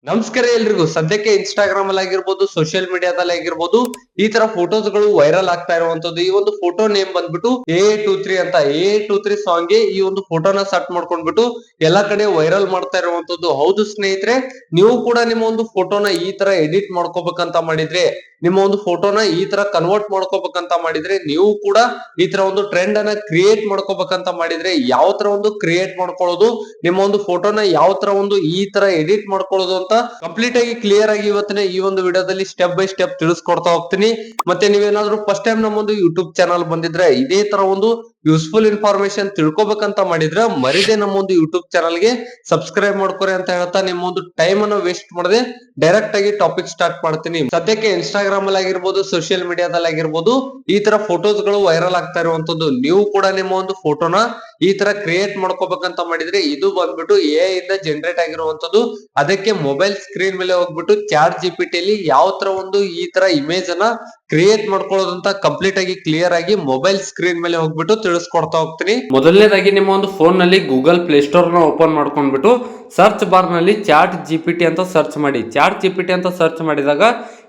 ನಮಸ್ಕಾರ ಎಲ್ರಿಗೂ. ಸದ್ಯಕ್ಕೆ ಇನ್ಸ್ಟಾಗ್ರಾಮ್ ಅಲ್ಲಿ ಆಗಿರ್ಬೋದು, ಸೋಷಿಯಲ್ ಮೀಡಿಯಾದಲ್ಲಿ ಆಗಿರ್ಬೋದು, ಈ ತರ ಫೋಟೋಸ್ ಗಳು ವೈರಲ್ ಆಗ್ತಾ ಇರುವಂತದ್ದು. ಈ ಒಂದು ಫೋಟೋ ನೇಮ್ ಬಂದ್ಬಿಟ್ಟು AA23 ಅಂತ. AA23 ಸಾಂಗ್ ಗೆ ಈ ಒಂದು ಫೋಟೋನ ಸೆಟ್ ಮಾಡ್ಕೊಂಡ್ಬಿಟ್ಟು ಎಲ್ಲಾ ಕಡೆ ವೈರಲ್ ಮಾಡ್ತಾ ಇರುವಂತದ್ದು. ಹೌದು ಸ್ನೇಹಿತರೆ, ನೀವು ಕೂಡ ನಿಮ್ಮ ಒಂದು ಫೋಟೋನ ಈ ತರ ಎಡಿಟ್ ಮಾಡ್ಕೋಬೇಕಂತ ಮಾಡಿದ್ರೆ, ನಿಮ್ಮ ಒಂದು ಫೋಟೋನ ಈ ತರ ಕನ್ವರ್ಟ್ ಮಾಡ್ಕೋಬೇಕಂತ ಮಾಡಿದ್ರೆ, ನೀವು ಕೂಡ ಈ ತರ ಒಂದು ಟ್ರೆಂಡ್ ಅನ್ನ ಕ್ರಿಯೇಟ್ ಮಾಡ್ಕೋಬೇಕಂತ ಮಾಡಿದ್ರೆ, ಯಾವ ತರ ಒಂದು ಕ್ರಿಯೇಟ್ ಮಾಡ್ಕೊಳ್ಳೋದು, ನಿಮ್ಮ ಒಂದು ಫೋಟೋನ ಯಾವ ತರ ಒಂದು ಈ ತರ ಎಡಿಟ್ ಮಾಡ್ಕೊಳ್ಳೋದು ಅಂತ ಕಂಪ್ಲೀಟ್ ಆಗಿ ಕ್ಲಿಯರ್ ಆಗಿ ಇವತ್ತಿನ ಈ ಒಂದು ವಿಡಿಯೋದಲ್ಲಿ ಸ್ಟೆಪ್ ಬೈ ಸ್ಟೆಪ್ ತಿಳಿಸ್ಕೊಡ್ತಾ ಹೋಗ್ತೀನಿ. ಮತ್ತೆ ನೀವೇನಾದ್ರೂ ಫಸ್ಟ್ ಟೈಮ್ ನಮ್ಮೊಂದು ಯೂಟ್ಯೂಬ್ ಚಾನಲ್ ಬಂದಿದ್ರೆ, ಇದೇ ತರ ಒಂದು ಯೂಸ್ಫುಲ್ ಇನ್ಫಾರ್ಮೇಶನ್ ತಿಳ್ಕೊಬೇಕಂತ ಮಾಡಿದ್ರೆ ಮರಿದೆ ನಮ್ಮ ಒಂದು ಯೂಟ್ಯೂಬ್ ಚಾನಲ್ ಗೆ ಸಬ್ಸ್ಕ್ರೈಬ್ ಮಾಡ್ಕೊರಿ ಅಂತ ಹೇಳ್ತಾ, ನಿಮ್ಮ ಒಂದು ಟೈಮ್ ಅನ್ನು ವೇಸ್ಟ್ ಮಾಡದೆ ಡೈರೆಕ್ಟ್ ಆಗಿ ಟಾಪಿಕ್ ಸ್ಟಾರ್ಟ್ ಮಾಡ್ತೀನಿ. ಸದ್ಯಕ್ಕೆ ಇನ್ಸ್ಟಾಗ್ರಾಮ್ ಅಲ್ಲಿ ಆಗಿರ್ಬೋದು, ಸೋಷಿಯಲ್ ಮೀಡಿಯಾದಲ್ಲಿ ಆಗಿರ್ಬೋದು, ಈ ತರ ಫೋಟೋಸ್ ಗಳು ವೈರಲ್ ಆಗ್ತಾ ಇರುವಂತದ್ದು. ನೀವು ಕೂಡ ನಿಮ್ಮ ಒಂದು ಫೋಟೋನ ಈ ತರ ಕ್ರಿಯೇಟ್ ಮಾಡ್ಕೋಬೇಕಂತ ಮಾಡಿದ್ರೆ, ಇದು ಬಂದ್ಬಿಟ್ಟು AI ಇಂದ ಜನರೇಟ್ ಆಗಿರುವಂತದ್ದು. ಅದಕ್ಕೆ ಮೊಬೈಲ್ ಸ್ಕ್ರೀನ್ ಮೇಲೆ ಹೋಗ್ಬಿಟ್ಟು ChatGPT ಅಲ್ಲಿ ಯಾವ ತರ ಒಂದು ಈ ತರ ಇಮೇಜ್ ಅನ್ನ ಕ್ರಿಯೇಟ್ ಮಾಡ್ಕೊಳ್ಳೋದಂತ ಕಂಪ್ಲೀಟ್ ಆಗಿ ಕ್ಲಿಯರ್ ಆಗಿ ಮೊಬೈಲ್ ಸ್ಕ್ರೀನ್ ಮೇಲೆ ಹೋಗ್ಬಿಟ್ಟು ತಿಳಿಸ್ಕೊಡ್ತಾ ಹೋಗ್ತೀನಿ. ಮೊದಲನೇದಾಗಿ ನಿಮ್ಮ ಒಂದು ಫೋನ್ ನಲ್ಲಿ ಗೂಗಲ್ ಪ್ಲೇ ಸ್ಟೋರ್ ನ ಓಪನ್ ಮಾಡ್ಕೊಂಡ್ಬಿಟ್ಟು ಸರ್ಚ್ ಬಾರ್ ನಲ್ಲಿ ChatGPT ಅಂತ ಸರ್ಚ್ ಮಾಡಿ. ChatGPT ಅಂತ ಸರ್ಚ್ ಮಾಡಿದಾಗ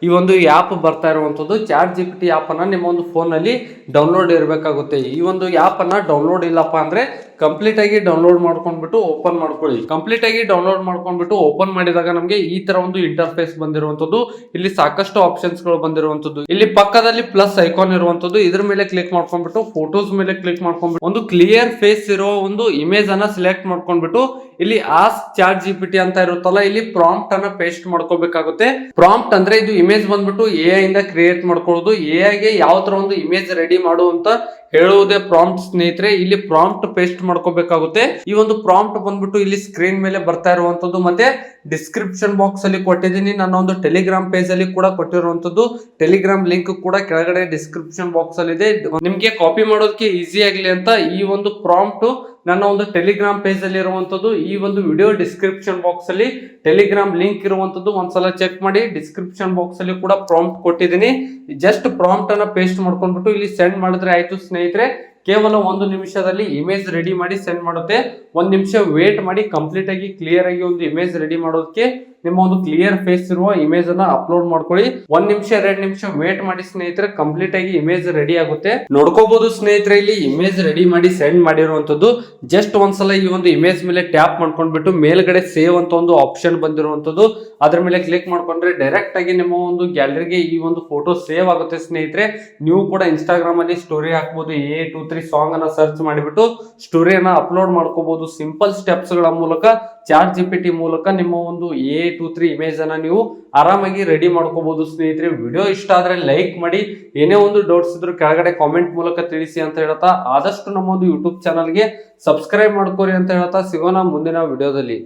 ಈ ಒಂದು ಆಪ್ ಬರ್ತಾ ಇರುವಂತದ್ದು. ChatGPT ಆಪ್ ಅನ್ನ ನಿಮ್ಮ ಒಂದು ಫೋನ್ ನಲ್ಲಿ ಡೌನ್ಲೋಡ್ ಇರಬೇಕಾಗುತ್ತೆ. ಈ ಒಂದು ಆಪ್ ಅನ್ನ ಡೌನ್ಲೋಡ್ ಇಲ್ಲಪ್ಪ ಅಂದ್ರೆ ಕಂಪ್ಲೀಟ್ ಆಗಿ ಡೌನ್ಲೋಡ್ ಮಾಡ್ಕೊಂಡ್ಬಿಟ್ಟು ಓಪನ್ ಮಾಡ್ಕೊಳ್ಳಿ. ಕಂಪ್ಲೀಟ್ ಆಗಿ ಡೌನ್ಲೋಡ್ ಮಾಡ್ಕೊಂಡ್ಬಿಟ್ಟು ಓಪನ್ ಮಾಡಿದಾಗ ನಮಗೆ ಈ ತರ ಒಂದು ಇಂಟರ್ಫೇಸ್ ಬಂದಿರುವಂತದ್ದು. ಇಲ್ಲಿ ಸಾಕಷ್ಟು ಆಪ್ಷನ್ಸ್ ಗಳು ಬಂದಿರುವಂತದ್ದು. ಇಲ್ಲಿ ಪಕ್ಕದಲ್ಲಿ ಪ್ಲಸ್ ಐಕಾನ್ ಇರುವಂತದ್ದು. ಇದ್ರ ಮೇಲೆ ಕ್ಲಿಕ್ ಮಾಡ್ಕೊಂಡ್ಬಿಟ್ಟು ಫೋಟೋಸ್ ಮೇಲೆ ಕ್ಲಿಕ್ ಮಾಡ್ಕೊಂಡ್ಬಿಟ್ಟು ಒಂದು ಕ್ಲಿಯರ್ ಫೇಸ್ ಇರೋ ಒಂದು ಇಮೇಜ್ ಅನ್ನ ಸಿಲೆಕ್ಟ್ ಮಾಡ್ಕೊಂಡ್ಬಿಟ್ಟು ಇಲ್ಲಿ ಆಸ್ಕ್ ChatGPT ಅಂತ ಇರುತ್ತಲ್ಲ, ಇಲ್ಲಿ ಪ್ರಾಂಪ್ಟ್ ಅನ್ನ ಪೇಸ್ಟ್ ಮಾಡ್ಕೋಬೇಕಾಗುತ್ತೆ. ಪ್ರಾಂಪ್ಟ್ ಅಂದ್ರೆ ಇದು ಇಮೇಜ್ ಬಂದ್ಬಿಟ್ಟು AI ಇಂದ ಕ್ರಿಯೇಟ್ ಮಾಡ್ಕೊಳ್ಳೋದು. AI ಗೆ ಯಾವ ತರ ಒಂದು ಇಮೇಜ್ ರೆಡಿ ಮಾಡು ಅಂತ ಹೇಳುವುದೇ ಪ್ರಾಂಪ್ಟ್ ಸ್ನೇಹಿತರೆ. ಇಲ್ಲಿ ಪ್ರಾಂಪ್ಟ್ ಪೇಸ್ಟ್ ಮಾಡ್ಕೋಬೇಕಾಗುತ್ತೆ. ಈ ಒಂದು ಪ್ರಾಂಪ್ಟ್ ಬಂದ್ಬಿಟ್ಟು ಇಲ್ಲಿ ಸ್ಕ್ರೀನ್ ಮೇಲೆ ಬರ್ತಾ ಇರುವಂತದ್ದು. ಮತ್ತೆ ಡಿಸ್ಕ್ರಿಪ್ಷನ್ ಬಾಕ್ಸ್ ಅಲ್ಲಿ ಕೊಟ್ಟಿದ್ದೀನಿ. ನನ್ನ ಒಂದು ಟೆಲಿಗ್ರಾಮ್ ಪೇಜ್ ಅಲ್ಲಿ ಕೂಡ ಕೊಟ್ಟಿರುವಂತದ್ದು. ಟೆಲಿಗ್ರಾಮ್ ಲಿಂಕ್ ಕೂಡ ಕೆಳಗಡೆ ಡಿಸ್ಕ್ರಿಪ್ಷನ್ ಬಾಕ್ಸ್ ಅಲ್ಲಿ ಇದೆ. ನಿಮ್ಗೆ ಕಾಪಿ ಮಾಡೋದಕ್ಕೆ ಈಸಿ ಆಗ್ಲಿ ಅಂತ ಈ ಒಂದು ಪ್ರಾಂಪ್ಟ್ ನನ್ನ ಒಂದು ಟೆಲಿಗ್ರಾಮ್ ಪೇಜ್ ಅಲ್ಲಿ ಇರುವಂತದ್ದು. ಈ ಒಂದು ವಿಡಿಯೋ ಡಿಸ್ಕ್ರಿಪ್ಷನ್ ಬಾಕ್ಸ್ ಅಲ್ಲಿ ಟೆಲಿಗ್ರಾಮ್ ಲಿಂಕ್ ಇರುವಂತದ್ದು. ಒಂದ್ಸಲ ಚೆಕ್ ಮಾಡಿ. ಡಿಸ್ಕ್ರಿಪ್ಷನ್ ಬಾಕ್ಸ್ ಅಲ್ಲಿ ಕೂಡ ಪ್ರಾಂಪ್ಟ್ ಕೊಟ್ಟಿದ್ದೀನಿ. ಜಸ್ಟ್ ಪ್ರಾಂಪ್ಟ್ ಅನ್ನ ಪೇಸ್ಟ್ ಮಾಡ್ಕೊಂಡ್ಬಿಟ್ಟು ಇಲ್ಲಿ ಸೆಂಡ್ ಮಾಡಿದ್ರೆ ಆಯ್ತು ಸ್ನೇಹಿತರೆ. ಕೇವಲ 1 ನಿಮಿಷದಲ್ಲಿ ಇಮೇಜ್ ರೆಡಿ ಮಾಡಿ ಸೆಂಡ್ ಮಾಡುತ್ತೆ. 1 ನಿಮಿಷ ವೇಟ್ ಮಾಡಿ. ಕಂಪ್ಲೀಟ್ ಆಗಿ ಕ್ಲಿಯರ್ ಆಗಿ ಒಂದು ಇಮೇಜ್ ರೆಡಿ ಮಾಡೋದಕ್ಕೆ ನಿಮ್ಮ ಒಂದು ಕ್ಲಿಯರ್ ಫೇಸ್ ಇರುವ ಇಮೇಜ್ ಅನ್ನ ಅಪ್ಲೋಡ್ ಮಾಡ್ಕೊಳ್ಳಿ. 1 ನಿಮಿಷ 2 ನಿಮಿಷ ವೇಟ್ ಮಾಡಿ ಸ್ನೇಹಿತರೆ. ಕಂಪ್ಲೀಟ್ ಆಗಿ ಇಮೇಜ್ ರೆಡಿ ಆಗುತ್ತೆ. ನೋಡ್ಕೋಬಹುದು ಸ್ನೇಹಿತರೆ, ಇಲ್ಲಿ ಇಮೇಜ್ ರೆಡಿ ಮಾಡಿ ಸೆಂಡ್ ಮಾಡಿರುವಂತದ್ದು. ಜಸ್ಟ್ ಒಂದ್ಸಲ ಈ ಒಂದು ಇಮೇಜ್ ಮೇಲೆ ಟ್ಯಾಪ್ ಮಾಡ್ಕೊಂಡ್ಬಿಟ್ಟು ಮೇಲ್ಗಡೆ ಸೇವ್ ಅಂತ ಒಂದು ಆಪ್ಷನ್ ಬಂದಿರುವಂತದ್ದು. ಅದ್ರ ಮೇಲೆ ಕ್ಲಿಕ್ ಮಾಡ್ಕೊಂಡ್ರೆ ಡೈರೆಕ್ಟ್ ಆಗಿ ನಿಮ್ಮ ಒಂದು ಗ್ಯಾಲರಿಗೆ ಈ ಒಂದು ಫೋಟೋ ಸೇವ್ ಆಗುತ್ತೆ ಸ್ನೇಹಿತರೆ. ನೀವು ಕೂಡ ಇನ್ಸ್ಟಾಗ್ರಾಮ್ ಅಲ್ಲಿ ಸ್ಟೋರಿ ಹಾಕಬಹುದು. AA23 ಸಾಂಗ್ ಅನ್ನ ಸರ್ಚ್ ಮಾಡಿಬಿಟ್ಟು ಸ್ಟೋರಿಯನ್ನ ಅಪ್ಲೋಡ್ ಮಾಡ್ಕೋಬಹುದು. ಸಿಂಪಲ್ ಸ್ಟೆಪ್ಸ್ ಗಳ ಮೂಲಕ ChatGPT ಮೂಲಕ ನಿಮ್ಮ ಒಂದು AA23 ಇಮೇಜ್ ಅನ್ನ ನೀವು ಆರಾಮಾಗಿ ರೆಡಿ ಮಾಡ್ಕೋಬಹುದು ಸ್ನೇಹಿತರೆ. ವಿಡಿಯೋ ಇಷ್ಟ ಆದ್ರೆ ಲೈಕ್ ಮಾಡಿ. ಏನೇ ಒಂದು ಡೌಟ್ಸ್ ಇದ್ರು ಕೆಳಗಡೆ ಕಾಮೆಂಟ್ ಮೂಲಕ ತಿಳಿಸಿ ಅಂತ ಹೇಳ್ತಾ, ಆದಷ್ಟು ನಮ್ಮ ಒಂದು ಯೂಟ್ಯೂಬ್ ಚಾನಲ್ಗೆ ಸಬ್ಸ್ಕ್ರೈಬ್ ಮಾಡ್ಕೋರಿ ಅಂತ ಹೇಳ್ತಾ, ಸಿಗೋಣ ಮುಂದಿನ ವಿಡಿಯೋದಲ್ಲಿ.